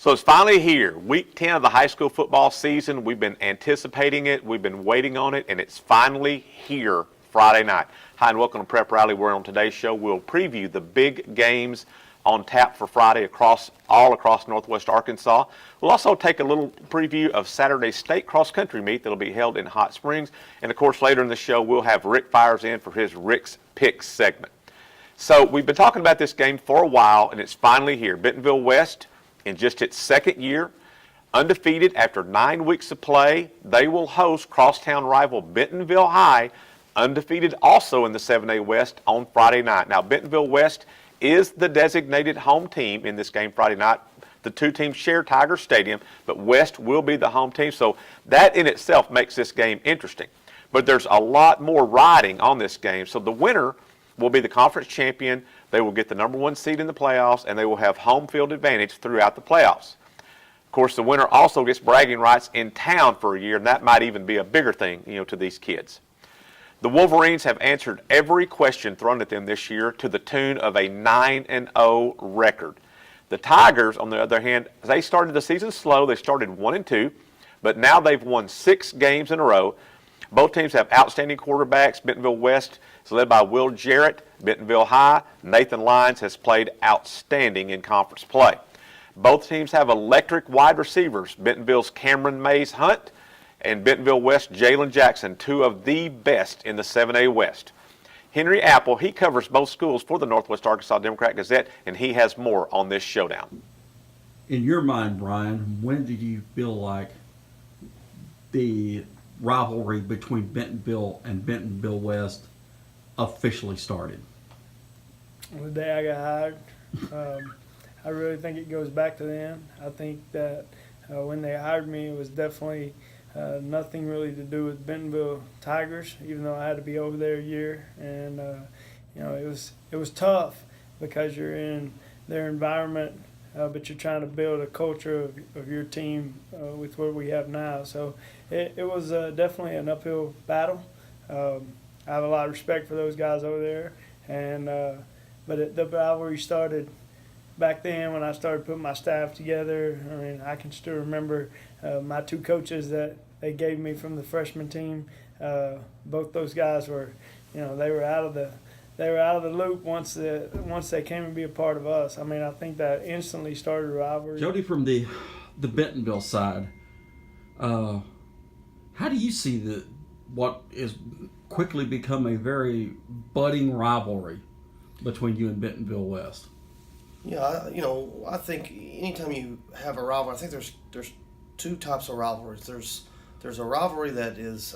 So it's finally here, week 10 of the high school football season. We've been anticipating it, we've been waiting on it, and it's finally here Friday night. Hi, and welcome to Prep Rally, where on today's show we'll preview the big games on tap for Friday all across Northwest Arkansas. We'll also take a little preview of Saturday's state cross-country meet that'll be held in Hot Springs. And of course, later in the show, we'll have Rick Fires in for his Rick's Picks segment. So we've been talking about this game for a while, and it's finally here. Bentonville West, in just its second year, undefeated after 9 weeks of play, they will host crosstown rival Bentonville High, undefeated also in the 7A West, on Friday night. Now, Bentonville West is the designated home team in this game Friday night. The two teams share Tiger Stadium, but West will be the home team, so that in itself makes this game interesting. But there's a lot more riding on this game, so the winner will be the conference champion. They will get the number 1 seed in the playoffs, and they will have home field advantage throughout the playoffs. Of course, the winner also gets bragging rights in town for a year, and that might even be a bigger thing, to these kids. The Wolverines have answered every question thrown at them this year to the tune of a 9-0 record. The Tigers, on the other hand, they started the season slow. They started 1-2, but now they've won 6 games in a row. Both teams have outstanding quarterbacks. Bentonville West is led by Will Jarrett. Bentonville High, Nathan Lyons has played outstanding in conference play. Both teams have electric wide receivers. Bentonville's Cameron Mays Hunt and Bentonville West Jalen Jackson, 2 of the best in the 7A West. Henry Appel, he covers both schools for the Northwest Arkansas Democrat-Gazette, and he has more on this showdown. In your mind, Brian, when did you feel like the rivalry between Bentonville and Bentonville West officially started? The day I got hired. I really think it goes back to then. I think that when they hired me, it was definitely nothing really to do with Bentonville Tigers, even though I had to be over there a year. And it was tough because you're in their environment, but you're trying to build a culture of your team with what we have now. So it was definitely an uphill battle. I have a lot of respect for those guys over there, and but the rivalry started back then when I started putting my staff together. I mean, I can still remember my 2 coaches that they gave me from the freshman team. Both those guys were, they were out of the loop once they came to be a part of us. I mean, I think that instantly started a rivalry. Jody, from the Bentonville side, how do you see what is quickly become a very budding rivalry between you and Bentonville West? Yeah, I think anytime you have a rivalry, I think there's 2 types of rivalries. There's a rivalry that is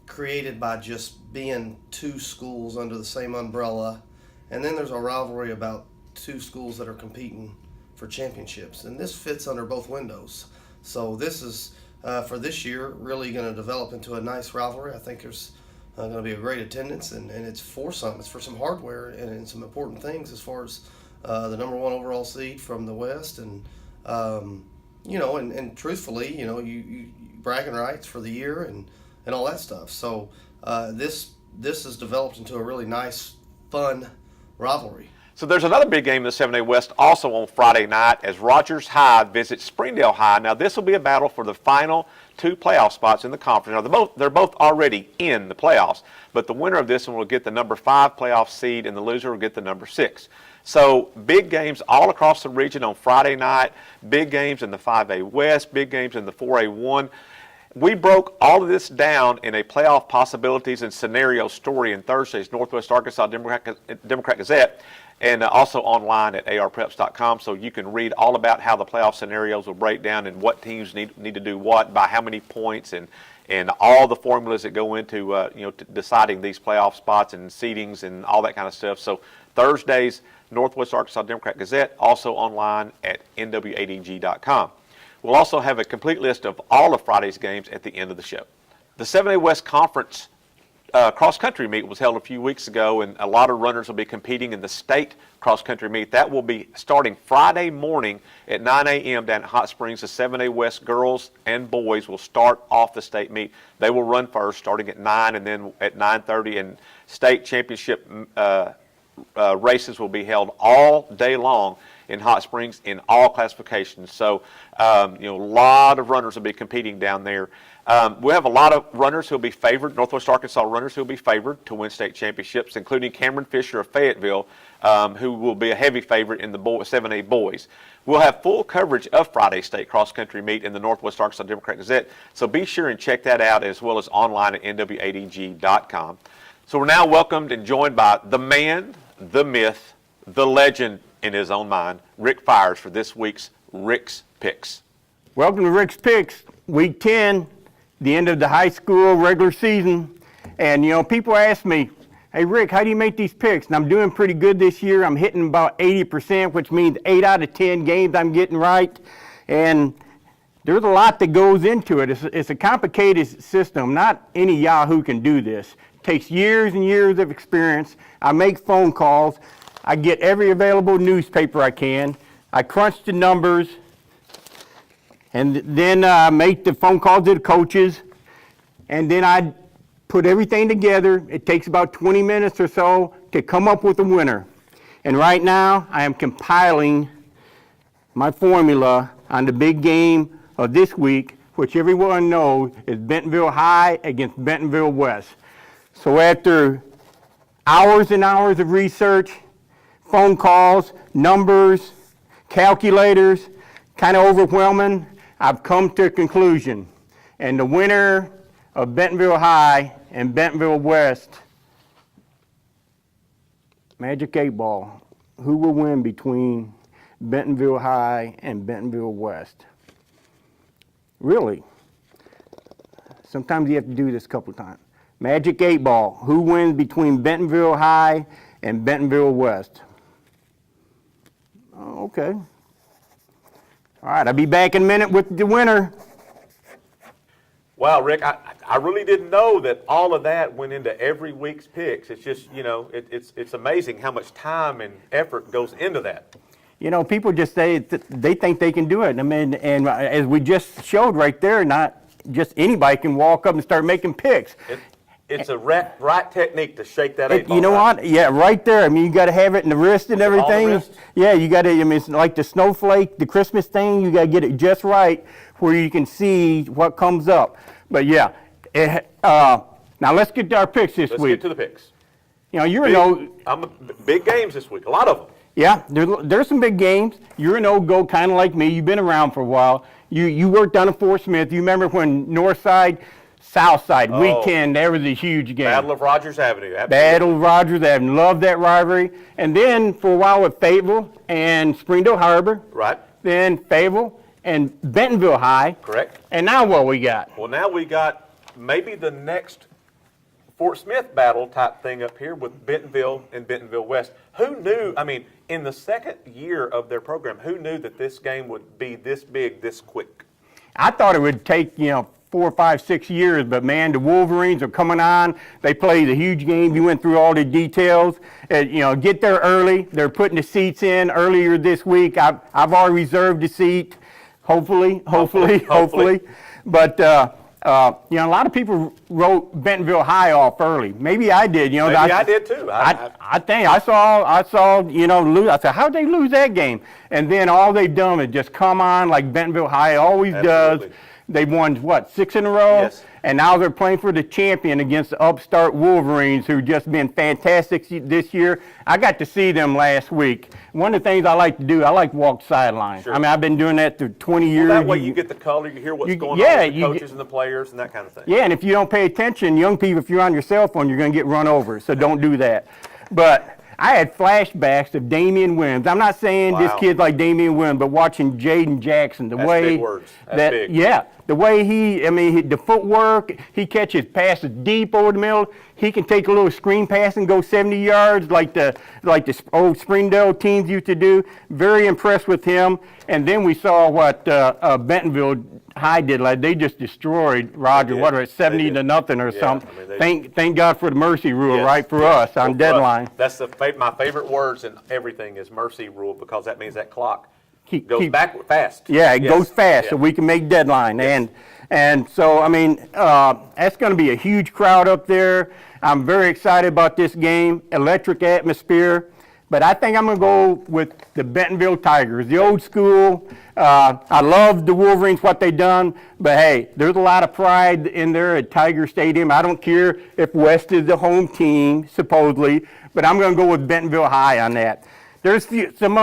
created by just being 2 schools under the same umbrella, and then there's a rivalry about 2 schools that are competing for championships, and this fits under both windows. So this is for this year really going to develop into a nice rivalry. I think there's going to be a great attendance, and it's for some hardware and some important things as far as the number 1 overall seed from the West, and and truthfully, you bragging rights for the year and all that stuff. So this has developed into a really nice, fun rivalry. So there's another big game in the 7A West also on Friday night as Rogers High visits Springdale High. Now this will be a battle for the final 2 playoff spots in the conference. Now they're both already in the playoffs, but the winner of this one will get the number 5 playoff seed, and the loser will get the number 6. So big games all across the region on Friday night, big games in the 5A West, big games in the 4A1. We broke all of this down in a playoff possibilities and scenario story in Thursday's Northwest Arkansas Democrat-Gazette, and also online at arpreps.com, so you can read all about how the playoff scenarios will break down and what teams need to do what by how many points, and all the formulas that go into deciding these playoff spots and seedings and all that kind of stuff. So Thursday's Northwest Arkansas Democrat-Gazette, also online at nwadg.com. We'll also have a complete list of all of Friday's games at the end of the show. The 7A West Conference cross-country meet was held a few weeks ago, and a lot of runners will be competing in the state cross-country meet. That will be starting Friday morning at 9 a.m. down at Hot Springs. The 7A West girls and boys will start off the state meet. They will run first, starting at 9, and then at 9:30, and state championship races will be held all day long in Hot Springs in all classifications. So, a lot of runners will be competing down there. We have a lot of runners who will be favored, Northwest Arkansas runners who will be favored to win state championships, including Cameron Fisher of Fayetteville, who will be a heavy favorite in the 7A boys. We'll have full coverage of Friday's state cross-country meet in the Northwest Arkansas Democrat-Gazette, so be sure and check that out, as well as online at nwadg.com. So we're now welcomed and joined by the man, the myth, the legend in his own mind, Rick Fires, for this week's Rick's Picks. Welcome to Rick's Picks, Week 10, the end of the high school regular season. And, people ask me, hey, Rick, how do you make these picks? And I'm doing pretty good this year. I'm hitting about 80%, which means 8 out of 10 games I'm getting right. And there's a lot that goes into it. It's a complicated system. Not any Yahoo can do this. It takes years and years of experience. I make phone calls. I get every available newspaper I can. I crunch the numbers. And then I make the phone calls to the coaches. And then I put everything together. It takes about 20 minutes or so to come up with a winner. And right now, I am compiling my formula on the big game of this week, which everyone knows is Bentonville High against Bentonville West. So after hours and hours of research, phone calls, numbers, calculators, kind of overwhelming, I've come to a conclusion. And the winner of Bentonville High and Bentonville West, Magic 8 Ball, who will win between Bentonville High and Bentonville West? Really? Sometimes you have to do this a couple of times. Magic 8 Ball, who wins between Bentonville High and Bentonville West? Oh, okay. All right, I'll be back in a minute with the winner. Wow, Rick, I really didn't know that all of that went into every week's picks. It's just, it's amazing how much time and effort goes into that. People just say they think they can do it. I mean, and as we just showed right there, not just anybody can walk up and start making picks. It's a right technique to shake that 8 ball. You know what? Yeah, right there. I mean, you got to have it in the wrist and everything. All the wrist? Yeah, you got to. I mean, it's like the snowflake, the Christmas thing. You got to get it just right where you can see what comes up. But yeah, now let's get to our picks this week. Let's get to the picks. Big games this week. A lot of them. Yeah, there's some big games. You're an old goat, kind of like me. You've been around for a while. You worked down at Fort Smith. You remember when Northside, Southside, weekend, there was a huge game. Battle of Rogers Avenue. Absolutely. Battle of Rogers Avenue. Loved that rivalry. And then for a while with Fayetteville and Springdale Harbor. Right. Then Fayetteville and Bentonville High. Correct. And now what we got? Well, now we got maybe the next Fort Smith battle type thing up here with Bentonville and Bentonville West. Who knew, in the second year of their program, who knew that this game would be this big, this quick? I thought it would take, 4, 5, 6 years, but man, the Wolverines are coming on. They played a huge game. You went through all the details. Get there early. They're putting the seats in earlier this week. I've already reserved a seat. Hopefully. But a lot of people wrote Bentonville High off early. Maybe I did. Maybe I did too. I think I saw lose. I said, how'd they lose that game? And then all they've done is just come on like Bentonville High always does. They've won, 6 in a row? Yes. And now they're playing for the champion against the upstart Wolverines, who've just been fantastic this year. I got to see them last week. One of the things I like to do, I like to walk sidelines. Sure. I've been doing that for 20 years. That way you get the color, you hear what's going on with the coaches and the players and that kind of thing. Yeah, and if you don't pay attention, young people, if you're on your cell phone, you're going to get run over. So don't do that. But I had flashbacks of Damian Williams. I'm not saying this kid's like Damian Williams, but watching Jaden Jackson, That's big words. That's big. Yeah, the way the footwork, he catches passes deep over the middle. He can take a little screen pass and go 70 yards like the old Springdale teams used to do. Very impressed with him. And then we saw what Bentonville High did. Like they just destroyed Roger. What are it, 70 to nothing or something? Thank God for the mercy rule, right, for us on deadline. That's my favorite words in everything is mercy rule, because that means that clock goes backward fast. Yeah, it goes fast, so we can make deadline. Yes. And so, that's going to be a huge crowd up there. I'm very excited about this game. Electric atmosphere. But I think I'm going to go with the Bentonville Tigers, the old school. I love the Wolverines, what they done, but hey, there's a lot of pride in there at Tiger Stadium. I don't care if West is the home team, supposedly, but I'm going to go with Bentonville High on that. There's some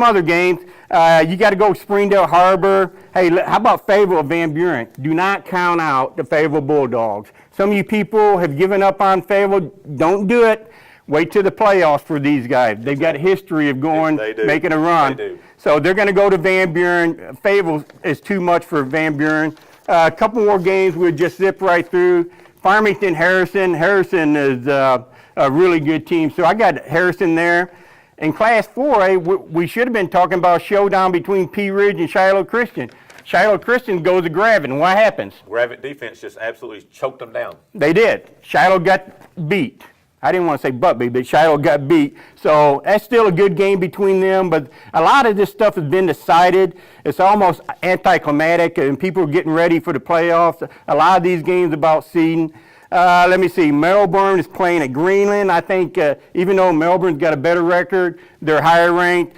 other games. You got to go Springdale Harbor. Hey, how about Fayetteville Van Buren? Do not count out the Fayetteville Bulldogs. Some of you people have given up on Fayetteville. Don't do it. Wait till the playoffs for these guys. They've got a history of going, making a run. They do. So they're going to go to Van Buren. Fayetteville is too much for Van Buren. A couple more games we'll just zip right through. Farmington, Harrison. Harrison is a really good team. So I got Harrison there. In Class 4A, we should have been talking about a showdown between Pea Ridge and Shiloh Christian. Shiloh Christian goes to Gravett, and what happens? Gravett defense just absolutely choked them down. They did. Shiloh got beat. I didn't want to say butt beat, but Shiloh got beat. So that's still a good game between them, but a lot of this stuff has been decided. It's almost anticlimactic, and people are getting ready for the playoffs. A lot of these games about seeding. Let me see. Melbourne is playing at Greenland. I think even though Melbourne's got a better record, they're higher ranked.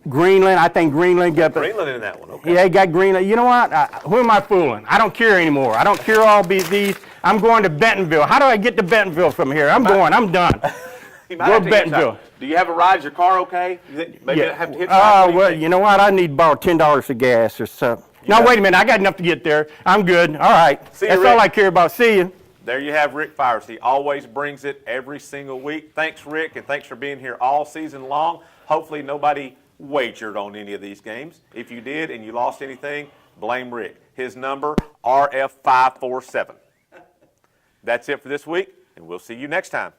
Greenland, I think Greenland got Greenland in that one, okay. Yeah, they got Greenland. You know what? Who am I fooling? I don't care anymore. I don't care all these. I'm going to Bentonville. How do I get to Bentonville from here? I'm done. You might Go have to Bentonville. hitchhike. Do you have a ride? Is your car okay? Maybe Yeah. have to hitchhike. Well, you know what? I need to borrow $10 of gas or something. No, got wait a minute. I got enough to get there. I'm good. All right. See you, That's Rick. all I care about. See you. There you have Rick Fires. He always brings it every single week. Thanks, Rick, and thanks for being here all season long. Hopefully nobody wagered on any of these games. If you did and you lost anything, blame Rick. His number, RF547. That's it for this week, and we'll see you next time.